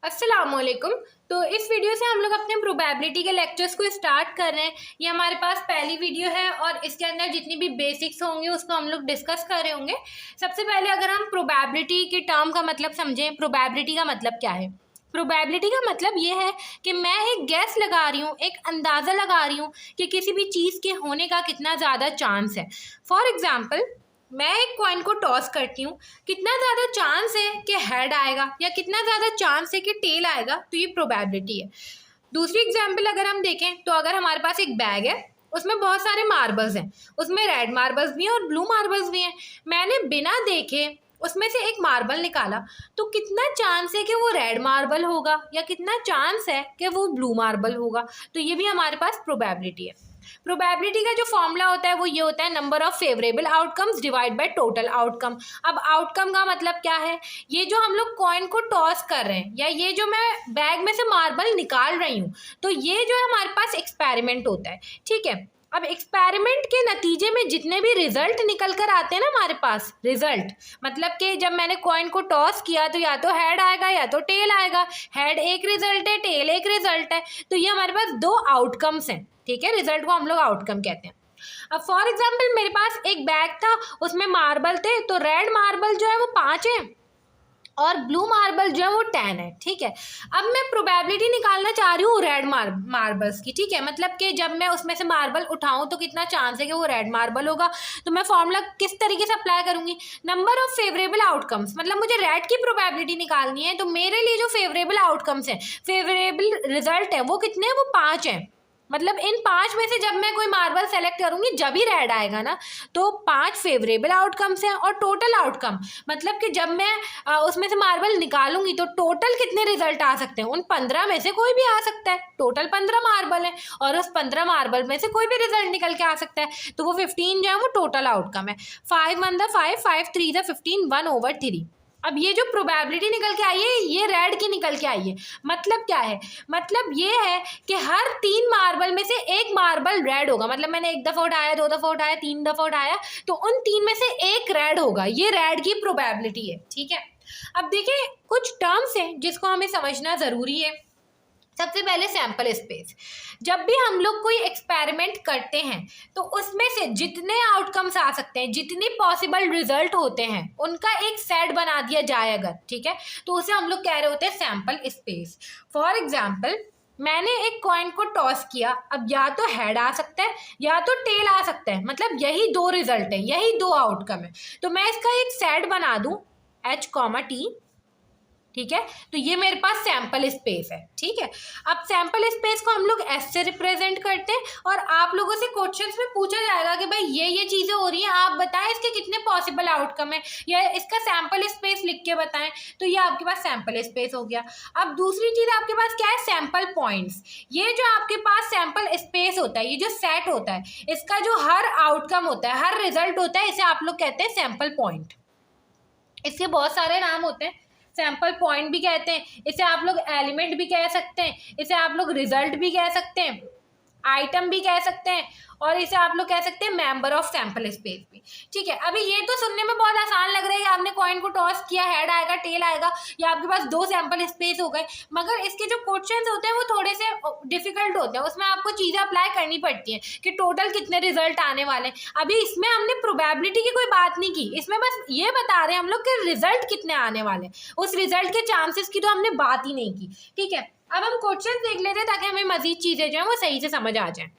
अस्सलामुअलैकुम। तो इस वीडियो से हम लोग अपने प्रोबेबिलिटी के लेक्चर्स को स्टार्ट कर रहे हैं। ये हमारे पास पहली वीडियो है और इसके अंदर जितनी भी बेसिक्स होंगे उसको हम लोग डिस्कस कर रहे होंगे। सबसे पहले अगर हम प्रोबेबिलिटी के टर्म का मतलब समझें, प्रोबेबिलिटी का मतलब क्या है। प्रोबेबिलिटी का मतलब ये है कि मैं एक गैस लगा रही हूँ, एक अंदाज़ा लगा रही हूँ कि किसी भी चीज़ के होने का कितना ज़्यादा चांस है। फॉर एग्ज़ाम्पल, मैं एक कॉइन को टॉस करती हूँ, कितना ज़्यादा चांस है कि हेड आएगा या कितना ज़्यादा चांस है कि टेल आएगा, तो ये प्रोबेबिलिटी है। दूसरी एग्जांपल अगर हम देखें तो अगर हमारे पास एक बैग है, उसमें बहुत सारे मार्बल्स हैं, उसमें रेड मार्बल्स भी हैं और ब्लू मार्बल्स भी हैं। मैंने बिना देखे उसमें से एक मार्बल निकाला, तो कितना चांस है कि वो रेड मार्बल होगा या कितना चांस है कि वो ब्लू मार्बल होगा, तो ये भी हमारे पास प्रोबेबिलिटी है। प्रोबेबिलिटी का जो फॉर्मूला होता है वो ये होता है, number of favourable outcomes divide by total outcome. अब आउटकम का मतलब क्या है, ये जो हम लोग कॉइन को टॉस कर रहे हैं या ये जो मैं बैग में से मार्बल निकाल रही हूँ, तो ये जो है हमारे पास एक्सपेरिमेंट होता है। ठीक है, अब एक्सपेरिमेंट के नतीजे में जितने भी रिजल्ट निकल कर आते हैं ना हमारे पास, रिजल्ट मतलब कि जब मैंने कॉइन को टॉस किया तो या तो हेड आएगा या तो टेल आएगा। हेड एक रिजल्ट है, टेल एक रिजल्ट है, तो ये हमारे पास दो आउटकम्स हैं। ठीक है, रिजल्ट को हम लोग आउटकम कहते हैं। अब फॉर एग्जाम्पल मेरे पास एक बैग था, उसमें मार्बल थे, तो रेड मार्बल जो है वो 5 है और ब्लू मार्बल जो है वो 10 है। ठीक है, अब मैं प्रोबेबिलिटी निकालना चाह रही हूँ रेड मार्बल्स की। ठीक है, मतलब कि जब मैं उसमें से मार्बल उठाऊँ तो कितना चांस है कि वो रेड मार्बल होगा। तो मैं फॉर्मूला किस तरीके से अप्लाई करूँगी, नंबर ऑफ फेवरेबल आउटकम्स, मतलब मुझे रेड की प्रोबेबिलिटी निकालनी है, तो मेरे लिए जो फेवरेबल आउटकम्स हैं, फेवरेबल रिजल्ट है, वो कितने हैं, वो 5 हैं। मतलब इन 5 में से जब मैं कोई मार्बल सेलेक्ट करूंगी जब ही रेड आएगा ना, तो 5 फेवरेबल आउटकम्स हैं। और टोटल आउटकम मतलब कि जब मैं उसमें से मार्बल निकालूंगी तो टोटल कितने रिजल्ट आ सकते हैं, उन 15 में से कोई भी आ सकता है। टोटल 15 मार्बल है और उस 15 मार्बल में से कोई भी रिजल्ट निकल के आ सकता है, तो वो 15 जो है वो टोटल आउटकम है। 5 1 5, 5 3 15, 1/3। अब ये जो प्रोबेबिलिटी निकल के आई है ये रेड की निकल के आई है। मतलब क्या है, मतलब ये है कि हर 3 मार्बल में से एक मार्बल रेड होगा। मतलब मैंने 1 दफ़ा उठाया, 2 दफ़ा उठाया, 3 दफ़ा उठाया, तो उन 3 में से एक रेड होगा। ये रेड की प्रोबेबिलिटी है। ठीक है, अब देखिए कुछ टर्म्स हैं जिसको हमें समझना ज़रूरी है। सबसे पहले सैंपल स्पेस। जब भी हम लोग कोई एक्सपेरिमेंट करते हैं तो उसमें से जितने आउटकम्स आ सकते हैं, जितने पॉसिबल रिजल्ट होते हैं, उनका एक सेट बना दिया जाए अगर, ठीक है, तो उसे हम लोग कह रहे होते हैं सैंपल स्पेस। फॉर एग्जाम्पल, मैंने एक कॉइन को टॉस किया, अब या तो हेड आ सकता है या तो टेल आ सकता है, मतलब यही दो रिजल्ट है, यही दो आउटकम है। तो मैं इसका एक सेट बना दूं H, T। ठीक है, तो ये मेरे पास सैंपल स्पेस है। ठीक है, अब सैंपल स्पेस को हम लोग एस से रिप्रेजेंट करते हैं और आप लोगों से क्वेश्चंस में पूछा जाएगा कि भाई ये चीज़ें हो रही हैं, आप बताएं इसके कितने पॉसिबल आउटकम है या इसका सैंपल स्पेस लिख के बताएं, तो ये आपके पास सैंपल स्पेस हो गया। अब दूसरी चीज़ आपके पास क्या है, सैंपल पॉइंट्स। ये जो आपके पास सैंपल स्पेस होता है, ये जो सेट होता है, इसका जो हर आउटकम होता है, हर रिजल्ट होता है, इसे आप लोग कहते हैं सैंपल पॉइंट। इसके बहुत सारे नाम होते हैं, सैंपल पॉइंट भी कहते हैं इसे, आप लोग एलिमेंट भी कह सकते हैं इसे, आप लोग रिजल्ट भी कह सकते हैं, आइटम भी कह सकते हैं, और इसे आप लोग कह सकते हैं मेंबर ऑफ सैंपल स्पेस भी। ठीक है, अभी ये तो सुनने में बहुत आसान लग रहा है कि आपने कॉइन को टॉस किया, हेड आएगा, टेल आएगा, या आपके पास 2 सैंपल स्पेस हो गए, मगर इसके जो क्वेश्चंस होते हैं वो थोड़े से डिफिकल्ट होते हैं। उसमें आपको चीज़ें अप्लाई करनी पड़ती हैं कि टोटल कितने रिजल्ट आने वाले हैं। अभी इसमें हमने प्रोबेबिलिटी की कोई बात नहीं की, इसमें बस ये बता रहे हैं हम लोग कि रिजल्ट कितने आने वाले हैं, उस रिजल्ट के चांसेस की तो हमने बात ही नहीं की। ठीक है, अब हम क्वेश्चन देख लेते हैं ताकि हमें मजीद चीज़ें जो है वो सही से समझ आ जाए।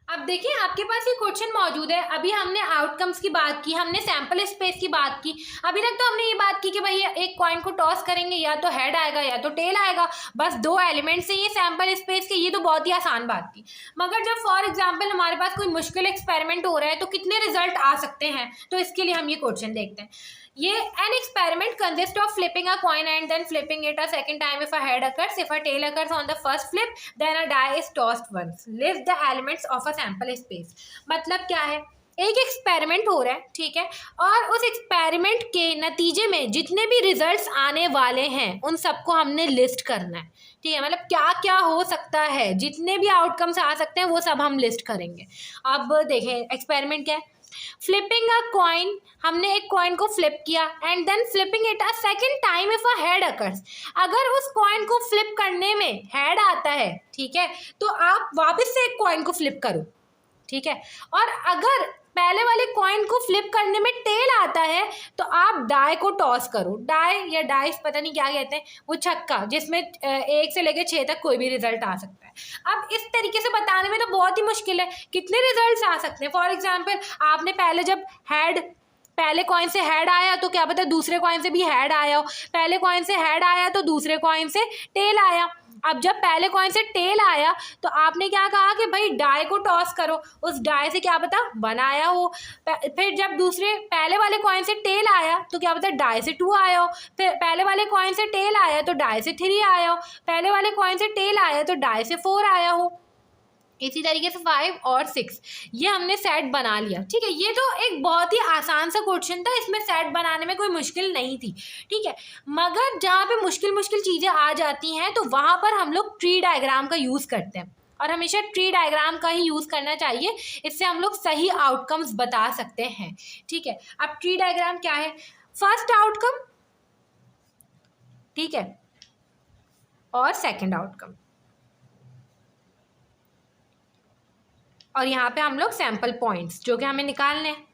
अब देखिए आपके पास ये क्वेश्चन मौजूद है। अभी हमने आउटकम्स की बात की, हमने सैंपल स्पेस की बात की, अभी तक तो हमने ये बात की कि भाई एक कॉइन को टॉस करेंगे या तो हेड आएगा या तो टेल आएगा, बस 2 एलिमेंट्स से ये सैंपल स्पेस के, ये तो बहुत ही आसान बात थी। मगर जब फॉर एग्जाम्पल हमारे पास कोई मुश्किल एक्सपेरिमेंट हो रहा है तो कितने रिजल्ट आ सकते हैं, तो इसके लिए हम ये क्वेश्चन देखते हैं। ये an experiment consist of flipping a coin and then flipping it a second time if a head occurs, if a tail occurs on the first flip then a die is tossed once, list the elements of a sample space। मतलब क्या है, एक experiment हो रहा है, ठीक है, और उस एक्सपेरिमेंट के नतीजे में जितने भी रिजल्ट्स आने वाले हैं उन सबको हमने लिस्ट करना है। ठीक है, मतलब क्या क्या हो सकता है, जितने भी आउटकम्स आ सकते हैं वो सब हम लिस्ट करेंगे। अब देखें एक्सपेरिमेंट क्या है, फ्लिपिंग अ कॉइन, हमने एक कॉइन को फ्लिप किया and then flipping it a second time if a head occurs, अगर उस कॉइन को फ्लिप करने में हेड आता है, ठीक है, तो आप वापस से एक कॉइन को फ्लिप करो, ठीक है, और अगर पहले वाले कॉइन को फ्लिप करने में टेल आता है तो आप डाई को टॉस करो। डाई या डाइस पता नहीं क्या कहते हैं, वो छक्का जिसमें 1 से लेकर 6 तक कोई भी रिजल्ट आ सकता है। अब इस तरीके से बताने में तो बहुत ही मुश्किल है, कितने रिजल्ट्स आ सकते हैं। फॉर एग्जाम्पल आपने पहले जब पहले कॉइन से हेड आया तो क्या पता दूसरे कॉइन से भी हेड आया हो, पहले कॉइन से हेड आया तो दूसरे कॉइन से टेल आया। अब जब पहले कॉइन से टेल आया तो आपने क्या कहा कि भाई डाई को टॉस करो, उस डाई से क्या पता 1 आया हो। फिर जब दूसरे पहले वाले कॉइन से टेल आया तो क्या पता डाई से 2 आया हो, फिर पहले वाले कॉइन से टेल आया तो डाई से 3 आया हो, पहले वाले कॉइन से टेल आया तो डाई से 4 आया हो। इसी तरीके से 5 और 6 ये हमने सेट बना लिया, ठीक है। ये तो एक बहुत ही आसान सा क्वेश्चन था, इसमें सेट बनाने में कोई मुश्किल नहीं थी, ठीक है। मगर जहाँ पे मुश्किल मुश्किल चीज़ें आ जाती हैं तो वहाँ पर हम लोग ट्री डायग्राम का यूज़ करते हैं, और हमेशा ट्री डायग्राम का ही यूज़ करना चाहिए, इससे हम लोग सही आउटकम्स बता सकते हैं, ठीक है। अब ट्री डायग्राम क्या है, फर्स्ट आउटकम, ठीक है, और सेकेंड आउटकम, और यहाँ पे हम लोग सैम्पल पॉइंट्स जो कि हमें निकालने हैं,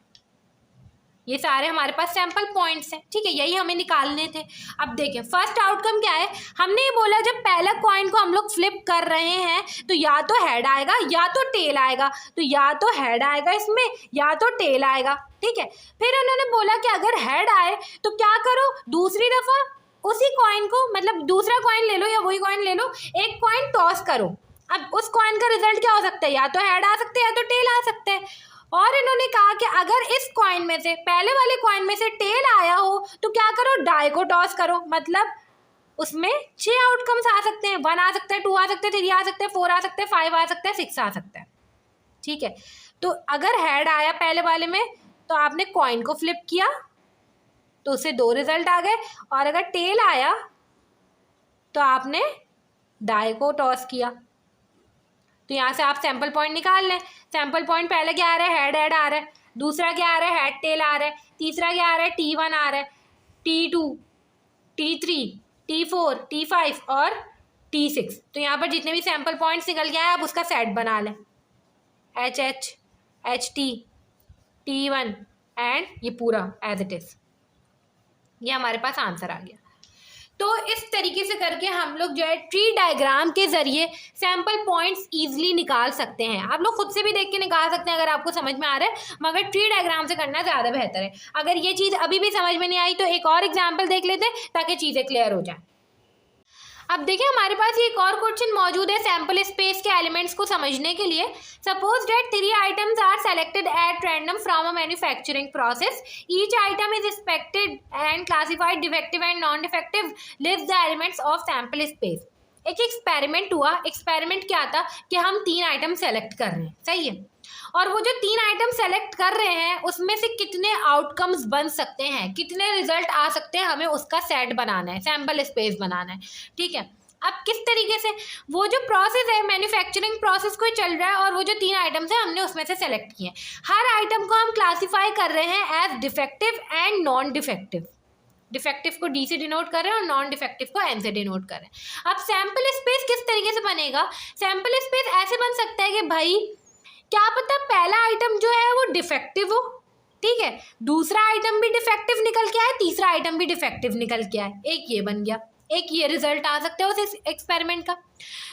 ये सारे हमारे पास सैम्पल पॉइंट्स हैं, ठीक है, यही हमें निकालने थे। अब देखें फर्स्ट आउटकम क्या है, हमने ये बोला जब पहला कॉइन को हम लोग फ्लिप कर रहे हैं तो या तो हेड आएगा या तो टेल आएगा, तो या तो हेड आएगा इसमें या तो टेल आएगा, ठीक है। फिर उन्होंने बोला कि अगर हेड आए तो क्या करो, दूसरी दफा उसी कॉइन को, मतलब दूसरा कॉइन ले लो या वही कॉइन ले लो, एक कॉइन टॉस करो। अब उस कॉइन का रिजल्ट क्या हो सकता है, या तो हेड आ सकते हैं या तो टेल आ सकते हैं। और इन्होंने कहा कि अगर इस कॉइन में से, पहले वाले कॉइन में से टेल आया हो तो क्या करो, डाई को टॉस करो, मतलब उसमें 6 आउटकम्स आ सकते हैं, 1 आ सकता है, 2 आ सकते हैं, 3 आ सकते हैं, 4 आ सकते हैं, 5 आ सकता है, 6 आ सकता है, ठीक है। तो अगर हेड आया पहले वाले में तो आपने कॉइन को फ्लिप किया तो उससे 2 रिजल्ट आ गए, और अगर टेल आया तो आपने डाई को टॉस किया। तो यहाँ से आप सैम्पल पॉइंट निकाल लें। सैम्पल पॉइंट पहले क्या आ रहा है, हेड आ रहा है, दूसरा क्या आ रहा है, हेड टेल आ रहा है, तीसरा क्या आ रहा है, T1 आ रहा है, T2, T3, T4, T5 और T6। तो यहाँ पर जितने भी सैम्पल पॉइंट्स निकल गया है आप उसका सेट बना लें, HH, HT, T1 एंड ये पूरा एज इट इज, ये हमारे पास आंसर आ गया। तो इस तरीके से करके हम लोग जो है ट्री डायग्राम के जरिए सैम्पल पॉइंट्स इजीली निकाल सकते हैं। आप लोग खुद से भी देख के निकाल सकते हैं अगर आपको समझ में आ रहा है, मगर ट्री डायग्राम से करना ज़्यादा बेहतर है। अगर ये चीज़ अभी भी समझ में नहीं आई तो एक और एग्जाम्पल देख लेते हैं ताकि चीज़ें क्लियर हो जाए। अब देखिए हमारे पास ये एक और क्वेश्चन मौजूद है सैम्पल स्पेस के एलिमेंट्स को समझने के लिए। Suppose that 3 items are selected at random from a manufacturing process, each item is inspected and classified defective and non defective, list the elements of sample space. एक experiment हुआ। Experiment क्या था कि हम 3 आइटम सेलेक्ट कर रहे हैं, सही है, और वो जो 3 आइटम सेलेक्ट कर रहे हैं उसमें से कितने आउटकम्स बन सकते हैं, कितने रिजल्ट आ सकते हैं, हमें उसका सेट बनाना है, सैम्पल स्पेस बनाना है, ठीक है। अब किस तरीके से, वो जो प्रोसेस है मैन्युफैक्चरिंग प्रोसेस कोई चल रहा है और वो जो 3 आइटम्स हैं हमने उसमें से सेलेक्ट किए, हर आइटम को हम क्लासीफाई कर रहे हैं as defective and non defective. Defective को डी से डिनोट कर रहे हैं और नॉन डिफेक्टिव को एन से डिनोट कर रहे हैं। अब सैम्पल स्पेस किस तरीके से बनेगा, सैम्पल स्पेस ऐसे बन सकता है कि भाई क्या पता पहला आइटम जो है वो डिफेक्टिव हो, ठीक है, दूसरा आइटम भी डिफेक्टिव निकल के आए, तीसरा आइटम भी डिफेक्टिव निकल के आए, एक ये बन गया, एक ये रिजल्ट आ सकता है उस एक्सपेरिमेंट का।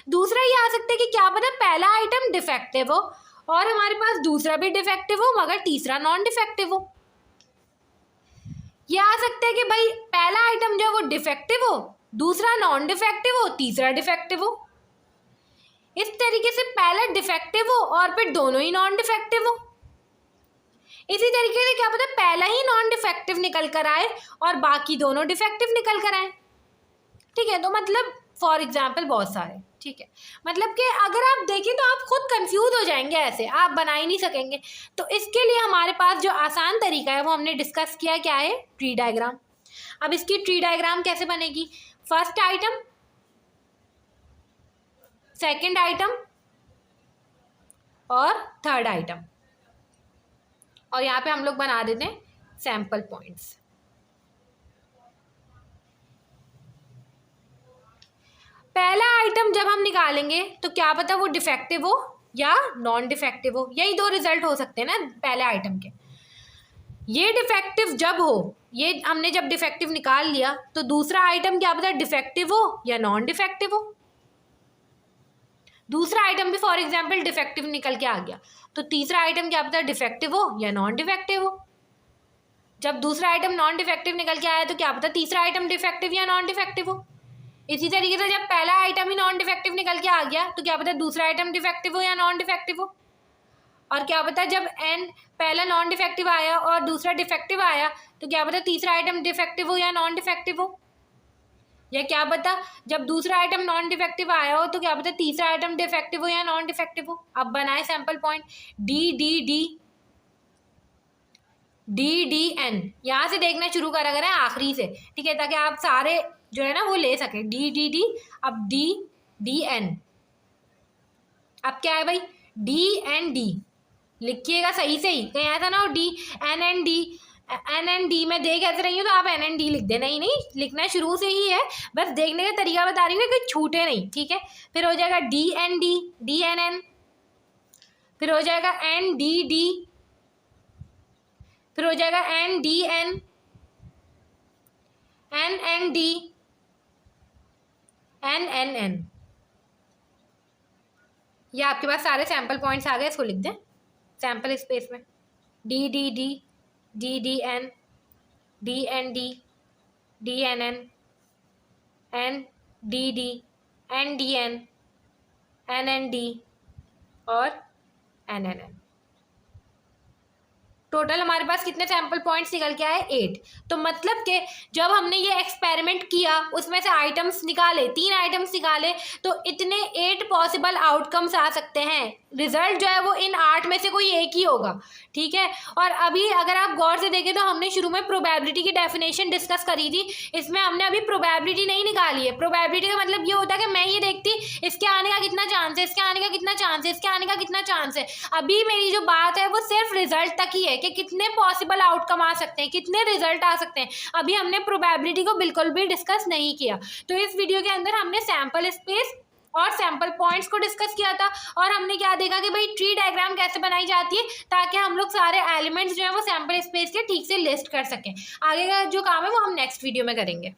दूसरा ये आ सकता है कि क्या पता पहला आइटम डिफेक्टिव हो और हमारे पास दूसरा भी डिफेक्टिव हो मगर तीसरा नॉन डिफेक्टिव हो। ये आ सकता है कि भाई पहला आइटम जो है वो डिफेक्टिव हो, दूसरा नॉन डिफेक्टिव हो, तीसरा डिफेक्टिव हो। इस तरीके से पहला डिफेक्टिव हो और फिर दोनों ही नॉन डिफेक्टिव हो। इसी तरीके से क्या पता पहला ही नॉन डिफेक्टिव निकल कर आए और बाकी दोनों डिफेक्टिव निकल कर आए, ठीक है। तो मतलब फॉर एग्जाम्पल बहुत सारे, ठीक है, मतलब कि अगर आप देखें तो आप खुद कंफ्यूज हो जाएंगे, ऐसे आप बना ही नहीं सकेंगे। तो इसके लिए हमारे पास जो आसान तरीका है वो हमने डिस्कस किया, क्या है, ट्री डायग्राम। अब इसकी ट्री डायग्राम कैसे बनेगी, फर्स्ट आइटम, सेकंड आइटम और थर्ड आइटम, और यहाँ पे हम लोग बना देते हैं सैम्पल पॉइंट्स। पहला आइटम जब हम निकालेंगे तो क्या पता वो डिफेक्टिव हो या नॉन डिफेक्टिव हो, यही दो रिजल्ट हो सकते हैं ना पहले आइटम के। ये डिफेक्टिव जब हो, ये हमने जब डिफेक्टिव निकाल लिया तो दूसरा आइटम क्या पता डिफेक्टिव हो या नॉन डिफेक्टिव हो। दूसरा आइटम भी फॉर एग्जाम्पल डिफेक्टिव निकल के आ गया तो तीसरा आइटम क्या पता डिफेक्टिव हो या नॉन डिफेक्टिव हो। जब दूसरा आइटम नॉन डिफेक्टिव निकल के आया तो क्या पता तीसरा आइटम डिफेक्टिव या नॉन डिफेक्टिव हो। इसी तरीके से जब पहला आइटम ही नॉन डिफेक्टिव निकल के आ गया तो क्या पता दूसरा आइटम डिफेक्टिव हो या नॉन डिफेक्टिव हो। और क्या पता जब पहला नॉन डिफेक्टिव आया और दूसरा डिफेक्टिव आया तो क्या पता तीसरा आइटम डिफेक्टिव हो या नॉन डिफेक्टिव हो। या क्या पता जब दूसरा आइटम नॉन डिफेक्टिव आया हो तो क्या पता तीसरा आइटम डिफेक्टिव हो या नॉन डिफेक्टिव हो। अब बनाए sample point D D D D D N, यहाँ से देखना शुरू करा करें आखिरी से, ठीक है, ताकि आप सारे जो है ना वो ले सके। डी डी डी, अब डी डी एन, अब क्या है भाई डी एन डी, लिखिएगा सही से ही, कहीं ऐसा ना हो D N N D, N N D में दे कैसे रही हूँ तो आप एन एन डी लिख देना। ही नहीं, लिखना शुरू से ही है, बस देखने का तरीका बता रही हूँ कि छूटे नहीं, ठीक है। फिर हो जाएगा D N D, D N N, फिर हो जाएगा एन डी डी, फिर हो जाएगा N D N, N N D, N N N. ये आपके पास सारे सैंपल पॉइंट्स आ गए, इसको लिख दें सैंपल स्पेस में। D D D, D D N, D N D, D N N, N D D, N D N, N N D और N N N. Total हमारे पास कितने सैंपल पॉइंट्स निकल के आए 8। तो मतलब कि जब हमने ये एक्सपेरिमेंट किया उसमें से आइटम्स निकाले, 3 आइटम्स निकाले, तो इतने 8 पॉसिबल आउटकम्स आ सकते हैं। रिजल्ट जो है वो इन 8 में से कोई एक ही होगा, ठीक है। और अभी अगर आप गौर से देखें तो हमने शुरू में प्रोबेबिलिटी की डेफिनेशन डिस्कस करी थी, इसमें हमने अभी प्रोबेबिलिटी नहीं निकाली है। प्रोबेबिलिटी का मतलब ये होता है कि मैं ये देखती इसके आने का कितना चांस है, इसके आने का कितना चांस है, इसके आने का कितना चांस है। अभी मेरी जो बात है वो सिर्फ रिजल्ट तक ही है कि कितने पॉसिबल आउटकम आ सकते हैं, कितने रिजल्ट आ सकते हैं। अभी हमने प्रोबेबिलिटी को बिल्कुल भी डिस्कस नहीं किया। तो इस वीडियो के अंदर हमने सैंपल स्पेस और सैंपल पॉइंट्स को डिस्कस किया था, और हमने क्या देखा कि भाई ट्री डायग्राम कैसे बनाई जाती है ताकि हम लोग सारे एलिमेंट्स जो है वो सैंपल स्पेस के ठीक से लिस्ट कर सकें। आगे का जो काम है वो हम नेक्स्ट वीडियो में करेंगे।